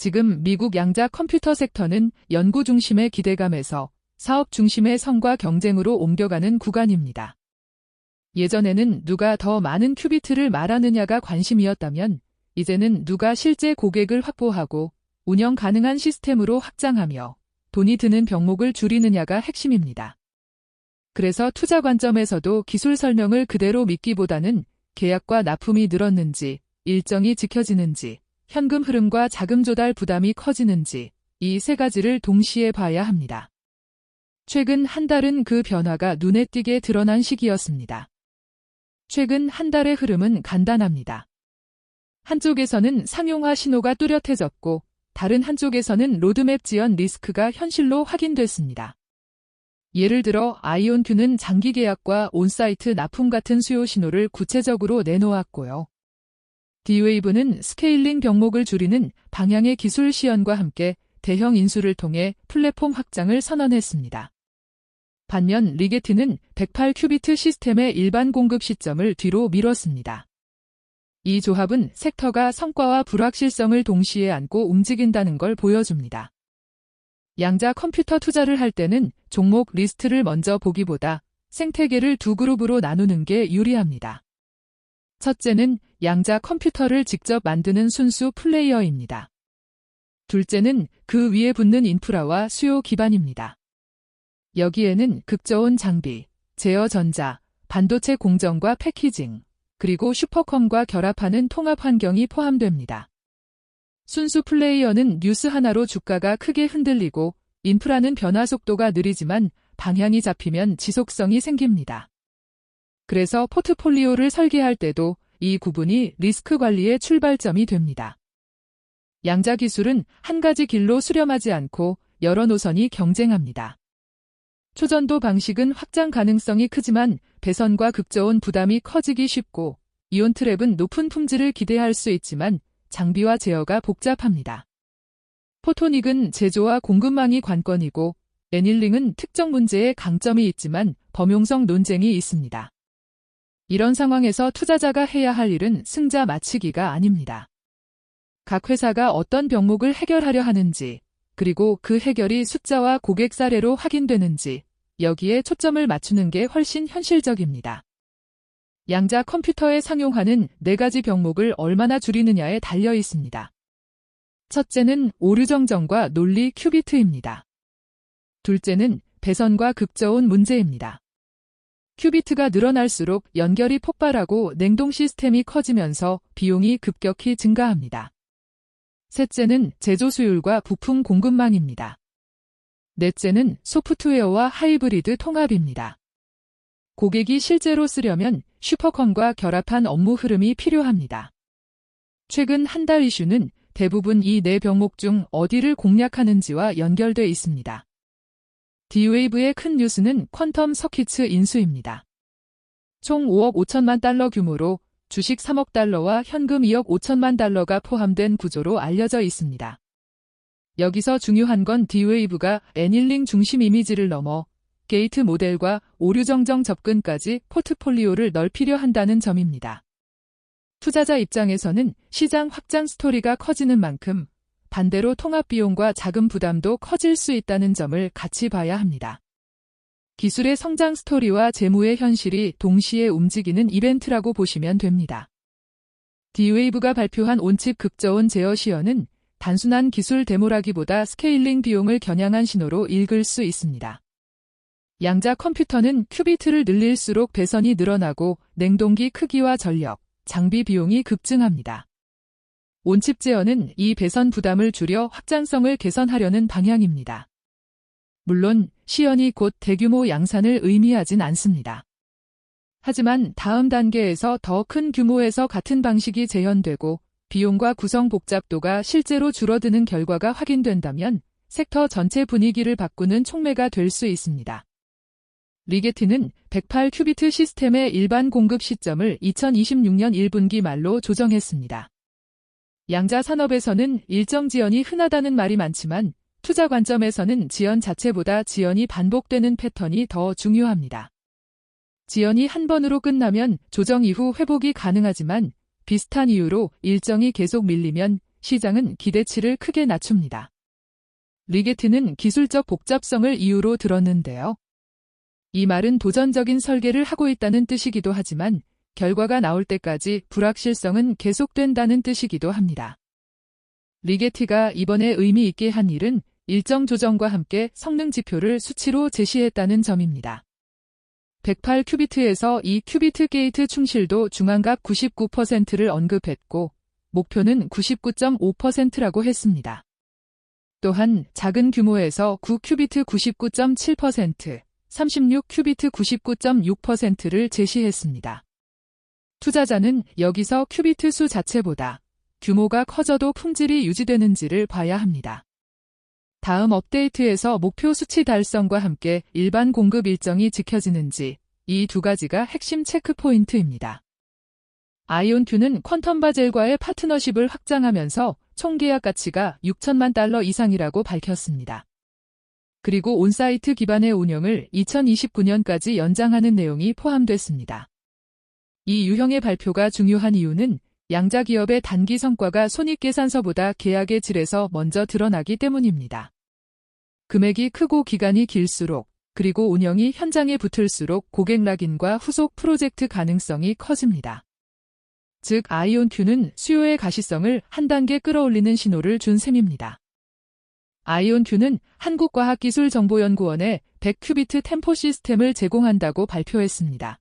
지금 미국 양자 컴퓨터 섹터는 연구 중심의 기대감에서 사업 중심의 성과 경쟁으로 옮겨가는 구간입니다. 예전에는 누가 더 많은 큐비트를 말하느냐가 관심이었다면 이제는 누가 실제 고객을 확보하고 운영 가능한 시스템으로 확장하며 돈이 드는 병목을 줄이느냐가 핵심입니다. 그래서 투자 관점에서도 기술 설명을 그대로 믿기보다는 계약과 납품이 늘었는지, 일정이 지켜지는지, 현금 흐름과 자금 조달 부담이 커지는지 이 세 가지를 동시에 봐야 합니다. 최근 한 달은 그 변화가 눈에 띄게 드러난 시기였습니다. 최근 한 달의 흐름은 간단합니다. 한쪽에서는 상용화 신호가 뚜렷해졌고 다른 한쪽에서는 로드맵 지연 리스크가 현실로 확인됐습니다. 예를 들어 아이온큐는 장기 계약과 온사이트 납품 같은 수요 신호를 구체적으로 내놓았고요. D-Wave는 스케일링 병목을 줄이는 방향의 기술 시연과 함께 대형 인수를 통해 플랫폼 확장을 선언했습니다. 반면 리게티는 108큐비트 시스템의 일반 공급 시점을 뒤로 미뤘습니다. 이 조합은 섹터가 성과와 불확실성을 동시에 안고 움직인다는 걸 보여줍니다. 양자 컴퓨터 투자를 할 때는 종목 리스트를 먼저 보기보다 생태계를 두 그룹으로 나누는 게 유리합니다. 첫째는 양자 컴퓨터를 직접 만드는 순수 플레이어입니다. 둘째는 그 위에 붙는 인프라와 수요 기반입니다. 여기에는 극저온 장비, 제어 전자, 반도체 공정과 패키징, 그리고 슈퍼컴과 결합하는 통합 환경이 포함됩니다. 순수 플레이어는 뉴스 하나로 주가가 크게 흔들리고 인프라는 변화 속도가 느리지만 방향이 잡히면 지속성이 생깁니다. 그래서 포트폴리오를 설계할 때도 이 구분이 리스크 관리의 출발점이 됩니다. 양자 기술은 한 가지 길로 수렴하지 않고 여러 노선이 경쟁합니다. 초전도 방식은 확장 가능성이 크지만 배선과 극저온 부담이 커지기 쉽고 이온 트랩은 높은 품질을 기대할 수 있지만 장비와 제어가 복잡합니다. 포토닉은 제조와 공급망이 관건이고 애닐링은 특정 문제에 강점이 있지만 범용성 논쟁이 있습니다. 이런 상황에서 투자자가 해야 할 일은 승자 맞추기가 아닙니다. 각 회사가 어떤 병목을 해결하려 하는지, 그리고 그 해결이 숫자와 고객 사례로 확인되는지 여기에 초점을 맞추는 게 훨씬 현실적입니다. 양자 컴퓨터의 상용화는 4가지 병목을 얼마나 줄이느냐에 달려 있습니다. 첫째는 오류 정정과 논리 큐비트입니다. 둘째는 배선과 극저온 문제입니다. 큐비트가 늘어날수록 연결이 폭발하고 냉동 시스템이 커지면서 비용이 급격히 증가합니다. 셋째는 제조 수율과 부품 공급망입니다. 넷째는 소프트웨어와 하이브리드 통합입니다. 고객이 실제로 쓰려면 슈퍼컴과 결합한 업무 흐름이 필요합니다. 최근 한 달 이슈는 대부분 이 4병목 중 어디를 공략하는지와 연결돼 있습니다. D-Wave의 큰 뉴스는 퀀텀 서킷츠 인수입니다. 총 5억 5천만 달러 규모로 주식 3억 달러와 현금 2억 5천만 달러가 포함된 구조로 알려져 있습니다. 여기서 중요한 건 D-Wave가 애닐링 중심 이미지를 넘어 게이트 모델과 오류 정정 접근까지 포트폴리오를 넓히려 한다는 점입니다. 투자자 입장에서는 시장 확장 스토리가 커지는 만큼 반대로 통합 비용과 자금 부담도 커질 수 있다는 점을 같이 봐야 합니다. 기술의 성장 스토리와 재무의 현실이 동시에 움직이는 이벤트라고 보시면 됩니다. D-Wave가 발표한 온칩 극저온 제어 시연은 단순한 기술 데모라기보다 스케일링 비용을 겨냥한 신호로 읽을 수 있습니다. 양자 컴퓨터는 큐비트를 늘릴수록 배선이 늘어나고 냉동기 크기와 전력, 장비 비용이 급증합니다. 온칩 제어는 이 배선 부담을 줄여 확장성을 개선하려는 방향입니다. 물론 시연이 곧 대규모 양산을 의미하진 않습니다. 하지만 다음 단계에서 더 큰 규모에서 같은 방식이 재현되고 비용과 구성 복잡도가 실제로 줄어드는 결과가 확인된다면 섹터 전체 분위기를 바꾸는 촉매가 될 수 있습니다. 리게티는 108큐비트 시스템의 일반 공급 시점을 2026년 1분기 말로 조정했습니다. 양자 산업에서는 일정 지연이 흔하다는 말이 많지만 투자 관점에서는 지연 자체보다 지연이 반복되는 패턴이 더 중요합니다. 지연이 한 번으로 끝나면 조정 이후 회복이 가능하지만 비슷한 이유로 일정이 계속 밀리면 시장은 기대치를 크게 낮춥니다. 리게티는 기술적 복잡성을 이유로 들었는데요. 이 말은 도전적인 설계를 하고 있다는 뜻이기도 하지만 결과가 나올 때까지 불확실성은 계속된다는 뜻이기도 합니다. 리게티가 이번에 의미 있게 한 일은 일정 조정과 함께 성능 지표를 수치로 제시했다는 점입니다. 108큐비트에서 이 큐비트 게이트 충실도 중앙각 99%를 언급했고 목표는 99.5%라고 했습니다. 또한 작은 규모에서 9큐비트 99.7%, 36큐비트 99.6%를 제시했습니다. 투자자는 여기서 큐비트 수 자체보다 규모가 커져도 품질이 유지되는지를 봐야 합니다. 다음 업데이트에서 목표 수치 달성과 함께 일반 공급 일정이 지켜지는지 이 두 가지가 핵심 체크 포인트입니다. 아이온큐는 퀀텀 바젤과의 파트너십을 확장하면서 총 계약 가치가 6천만 달러 이상이라고 밝혔습니다. 그리고 온사이트 기반의 운영을 2029년까지 연장하는 내용이 포함됐습니다. 이 유형의 발표가 중요한 이유는 양자 기업의 단기 성과가 손익계산서보다 계약의 질에서 먼저 드러나기 때문입니다. 금액이 크고 기간이 길수록 그리고 운영이 현장에 붙을수록 고객 락인과 후속 프로젝트 가능성이 커집니다. 즉 아이온큐는 수요의 가시성을 한 단계 끌어올리는 신호를 준 셈입니다. 아이온큐는 한국과학기술정보연구원에 100큐비트 템포 시스템을 제공한다고 발표했습니다.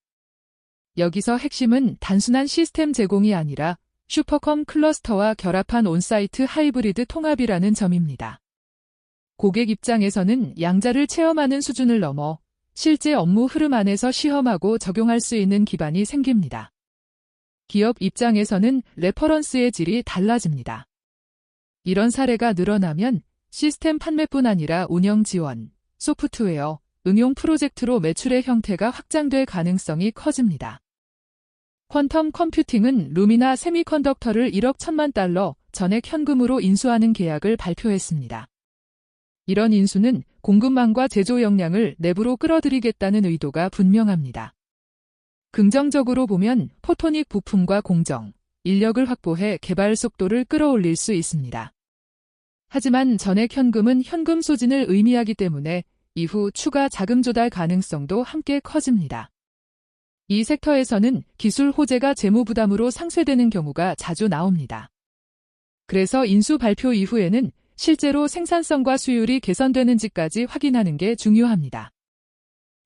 여기서 핵심은 단순한 시스템 제공이 아니라 슈퍼컴 클러스터와 결합한 온사이트 하이브리드 통합이라는 점입니다. 고객 입장에서는 양자를 체험하는 수준을 넘어 실제 업무 흐름 안에서 시험하고 적용할 수 있는 기반이 생깁니다. 기업 입장에서는 레퍼런스의 질이 달라집니다. 이런 사례가 늘어나면 시스템 판매뿐 아니라 운영 지원, 소프트웨어, 응용 프로젝트로 매출의 형태가 확장될 가능성이 커집니다. 퀀텀 컴퓨팅은 루미나 세미컨덕터를 1억 1천만 달러 전액 현금으로 인수하는 계약을 발표했습니다. 이런 인수는 공급망과 제조 역량을 내부로 끌어들이겠다는 의도가 분명합니다. 긍정적으로 보면 포토닉 부품과 공정, 인력을 확보해 개발 속도를 끌어올릴 수 있습니다. 하지만 전액 현금은 현금 소진을 의미하기 때문에 이후 추가 자금 조달 가능성도 함께 커집니다. 이 섹터에서는 기술 호재가 재무 부담으로 상쇄되는 경우가 자주 나옵니다. 그래서 인수 발표 이후에는 실제로 생산성과 수율이 개선되는지까지 확인하는 게 중요합니다.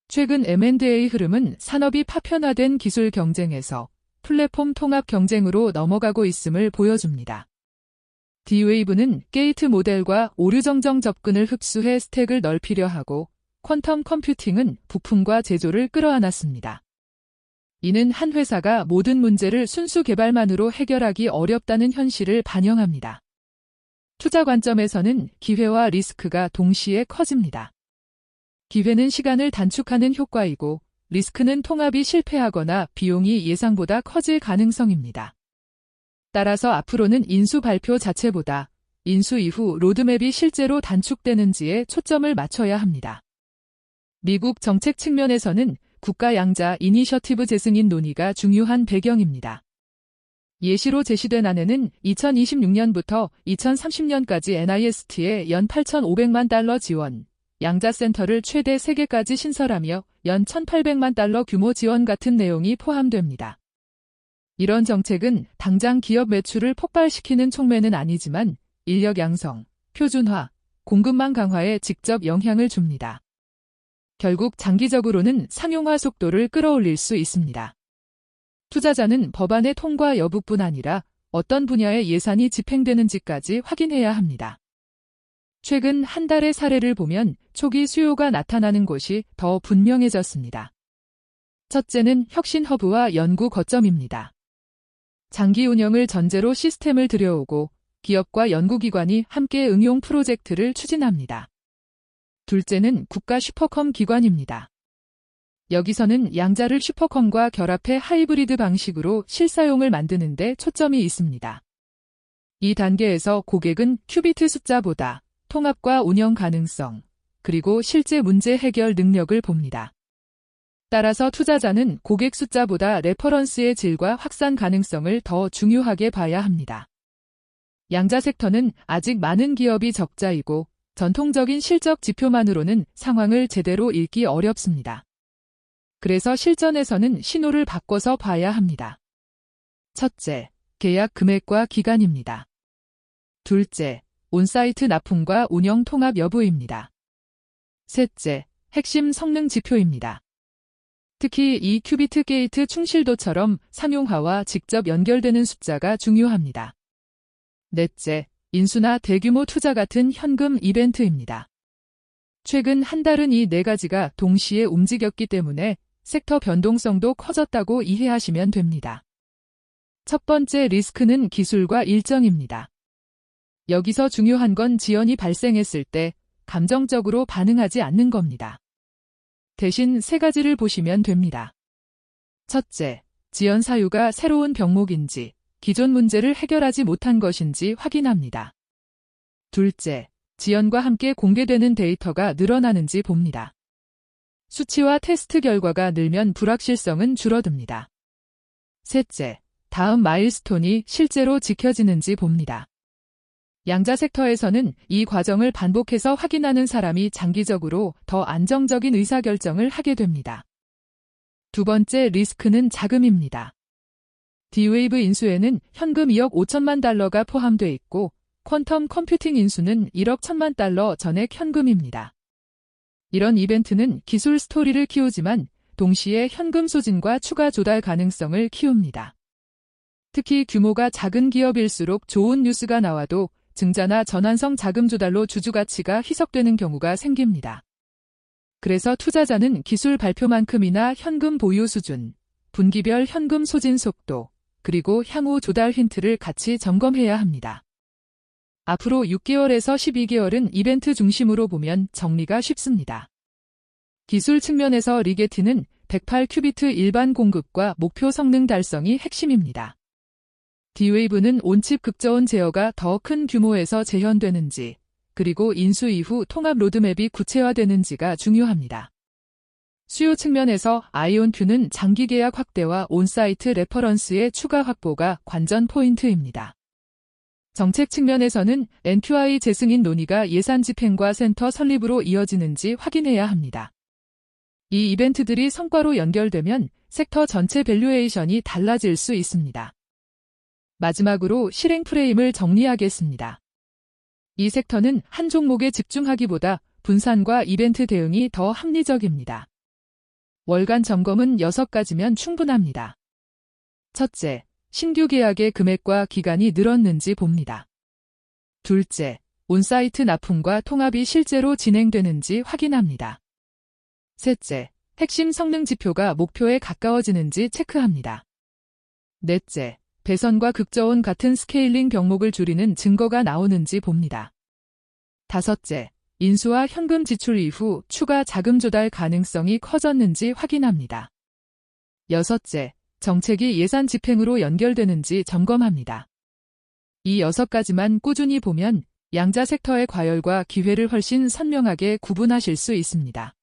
최근 M&A 흐름은 산업이 파편화된 기술 경쟁에서 플랫폼 통합 경쟁으로 넘어가고 있음을 보여줍니다. D-Wave는 게이트 모델과 오류 정정 접근을 흡수해 스택을 넓히려 하고 퀀텀 컴퓨팅은 부품과 제조를 끌어안았습니다. 이는 한 회사가 모든 문제를 순수 개발만으로 해결하기 어렵다는 현실을 반영합니다. 투자 관점에서는 기회와 리스크가 동시에 커집니다. 기회는 시간을 단축하는 효과이고 리스크는 통합이 실패하거나 비용이 예상보다 커질 가능성입니다. 따라서 앞으로는 인수 발표 자체보다 인수 이후 로드맵이 실제로 단축되는지에 초점을 맞춰야 합니다. 미국 정책 측면에서는 국가 양자 이니셔티브 재승인 논의가 중요한 배경입니다. 예시로 제시된 안에는 2026년부터 2030년까지 NIST에 연 8,500만 달러 지원, 양자센터를 최대 3개까지 신설하며 연 1,800만 달러 규모 지원 같은 내용이 포함됩니다. 이런 정책은 당장 기업 매출을 폭발시키는 촉매는 아니지만 인력 양성, 표준화, 공급망 강화에 직접 영향을 줍니다. 결국 장기적으로는 상용화 속도를 끌어올릴 수 있습니다. 투자자는 법안의 통과 여부뿐 아니라 어떤 분야의 예산이 집행되는지까지 확인해야 합니다. 최근 한 달의 사례를 보면 초기 수요가 나타나는 곳이 더 분명해졌습니다. 첫째는 혁신 허브와 연구 거점입니다. 장기 운영을 전제로 시스템을 들여오고 기업과 연구기관이 함께 응용 프로젝트를 추진합니다. 둘째는 국가 슈퍼컴 기관입니다. 여기서는 양자를 슈퍼컴과 결합해 하이브리드 방식으로 실사용을 만드는 데 초점이 있습니다. 이 단계에서 고객은 큐비트 숫자보다 통합과 운영 가능성, 그리고 실제 문제 해결 능력을 봅니다. 따라서 투자자는 고객 숫자보다 레퍼런스의 질과 확산 가능성을 더 중요하게 봐야 합니다. 양자 섹터는 아직 많은 기업이 적자이고 전통적인 실적 지표만으로는 상황을 제대로 읽기 어렵습니다. 그래서 실전에서는 신호를 바꿔서 봐야 합니다. 첫째, 계약 금액과 기간입니다. 둘째, 온사이트 납품과 운영 통합 여부입니다. 셋째, 핵심 성능 지표입니다. 특히 이 큐비트 게이트 충실도처럼 상용화와 직접 연결되는 숫자가 중요합니다. 넷째, 인수나 대규모 투자 같은 현금 이벤트입니다. 최근 한 달은 이 네 가지가 동시에 움직였기 때문에 섹터 변동성도 커졌다고 이해하시면 됩니다. 첫 번째 리스크는 기술과 일정입니다. 여기서 중요한 건 지연이 발생했을 때 감정적으로 반응하지 않는 겁니다. 대신 세 가지를 보시면 됩니다. 첫째, 지연 사유가 새로운 병목인지 기존 문제를 해결하지 못한 것인지 확인합니다. 둘째, 지연과 함께 공개되는 데이터가 늘어나는지 봅니다. 수치와 테스트 결과가 늘면 불확실성은 줄어듭니다. 셋째, 다음 마일스톤이 실제로 지켜지는지 봅니다. 양자 섹터에서는 이 과정을 반복해서 확인하는 사람이 장기적으로 더 안정적인 의사결정을 하게 됩니다. 두 번째 리스크는 자금입니다. D-Wave 인수에는 현금 2억 5천만 달러가 포함돼 있고 퀀텀 컴퓨팅 인수는 1억 1천만 달러 전액 현금입니다. 이런 이벤트는 기술 스토리를 키우지만 동시에 현금 소진과 추가 조달 가능성을 키웁니다. 특히 규모가 작은 기업일수록 좋은 뉴스가 나와도 증자나 전환성 자금 조달로 주주 가치가 희석되는 경우가 생깁니다. 그래서 투자자는 기술 발표만큼이나 현금 보유 수준, 분기별 현금 소진 속도, 그리고 향후 조달 힌트를 같이 점검해야 합니다. 앞으로 6개월에서 12개월은 이벤트 중심으로 보면 정리가 쉽습니다. 기술 측면에서 리게티는 108큐비트 일반 공급과 목표 성능 달성이 핵심입니다. D-Wave는 온칩 극저온 제어가 더 큰 규모에서 재현되는지, 그리고 인수 이후 통합 로드맵이 구체화되는지가 중요합니다. 수요 측면에서 아이온큐는 장기 계약 확대와 온사이트 레퍼런스의 추가 확보가 관전 포인트입니다. 정책 측면에서는 NQI 재승인 논의가 예산 집행과 센터 설립으로 이어지는지 확인해야 합니다. 이 이벤트들이 성과로 연결되면 섹터 전체 밸류에이션이 달라질 수 있습니다. 마지막으로 실행 프레임을 정리하겠습니다. 이 섹터는 한 종목에 집중하기보다 분산과 이벤트 대응이 더 합리적입니다. 월간 점검은 6가지면 충분합니다. 첫째, 신규 계약의 금액과 기간이 늘었는지 봅니다. 둘째, 온사이트 납품과 통합이 실제로 진행되는지 확인합니다. 셋째, 핵심 성능 지표가 목표에 가까워지는지 체크합니다. 넷째, 배선과 극저온 같은 스케일링 병목을 줄이는 증거가 나오는지 봅니다. 다섯째, 인수와 현금 지출 이후 추가 자금 조달 가능성이 커졌는지 확인합니다. 여섯째, 정책이 예산 집행으로 연결되는지 점검합니다. 이 6가지만 꾸준히 보면 양자 섹터의 과열과 기회를 훨씬 선명하게 구분하실 수 있습니다.